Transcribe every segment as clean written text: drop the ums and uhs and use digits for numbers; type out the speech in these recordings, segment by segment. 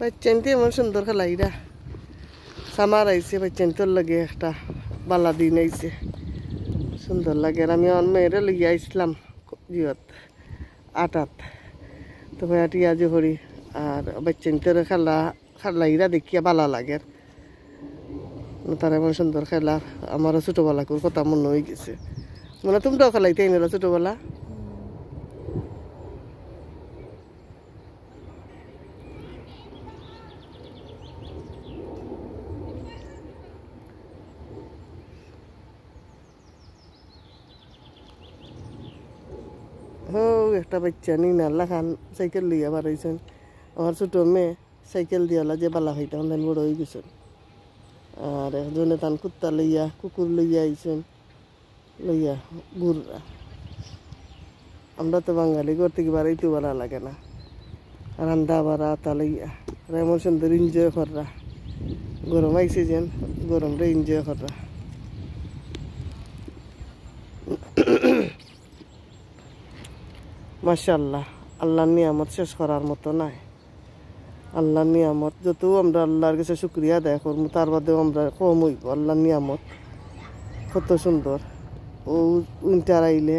বাচ্চানটি এমন সুন্দর খেলাইরা সামার আইছে বাচ্চানটোর লাগে একটা বালা দিন আইছে সুন্দর লাগে আর আমি আমার মেয়েরে লইয়া আইসলাম জিওত আটাত তো ভাইয়াটি আজ হরি আর বাচ্চানটোর খেলাইরা দেখিয়া বালা লাগে তার এমন সুন্দর খেলা আমারও ছোটোবেলাকুর কথা মনে হয়ে গেছে মানে তোমরাও খেলাইতে নিল ছোটোবেলা একটা বাচ্চা নিনাল্লা খান সাইকেল লিয়া বাড়াইছেন আমার ছোটো মেয়ে সাইকেল দিয়ালা যে বালা হইতা অনলাইন বড় হয়ে গেছেন আর একজনে তান কুত্তা লইয়া কুকুর লইয়া আইছেন লইয়া বুড়া আমরা তো বাঙালি ঘর থেকে বাড়াইতে ভালো লাগে না রান্দা বাড়া তা লইয়া এমন সুন্দর এনজয় কররা গরম আইছে যেন গরমটা এনজয় কররা মাশাআল্লাহ আল্লাহর নিয়ামত শেষ করার মতো নাই আল্লাহর নিয়ামত যত আমরা আল্লাহর কাছে শুকরিয়া আদায় করবো তার বাদেও আমরা কম হইব আল্লাহর নিয়ামত কত সুন্দর ও উইন্টার আইলে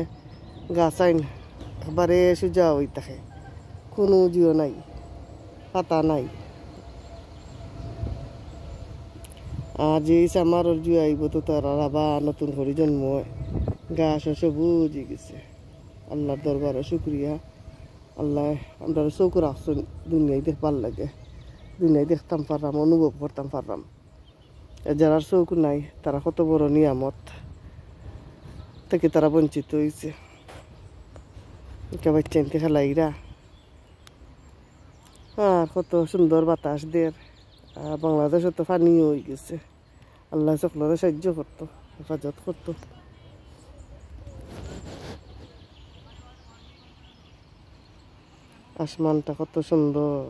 গাছ আইন একবারে সোজা হই থাকে কোনো জিও নাই পাতা নাই আর যে আমার জিও আইব তো তারা আবার নতুন করে জন্ম হয় গাছ সবুজ হয়ে গেছে আল্লাহর দরবারে শুক্রিয়া আল্লাহ আমরা চোখ রাখছেন দুনিয়ায় দেখবার লাগে দুনিয়ায় দেখতাম পারলাম অনুভব করতাম পারলাম যারা চোখ নাই তারা কত বড় নিয়ামত থেকে তারা বঞ্চিত হয়েছে বাচ্চানতে খেলাইরা আর কত সুন্দর বাতাস দের বাংলাদেশে তো পানিও হয়ে গেছে আল্লাহ সকলের সাহায্য করতো হেফাজত করতো আসমানটা কত সুন্দর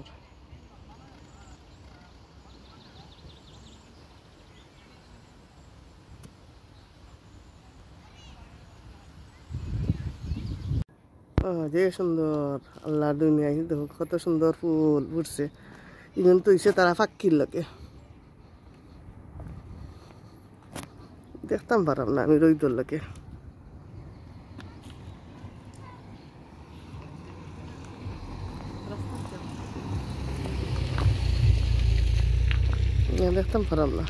যে সুন্দর আল্লাহ দুনিয়ায় দেখো কত সুন্দর ফুল ফুটছে ইভেন তো ইসে তারা ফাঁকির লাগে দেখতাম পারাম না আমি রইদর লাগে দেখতাম পারাম না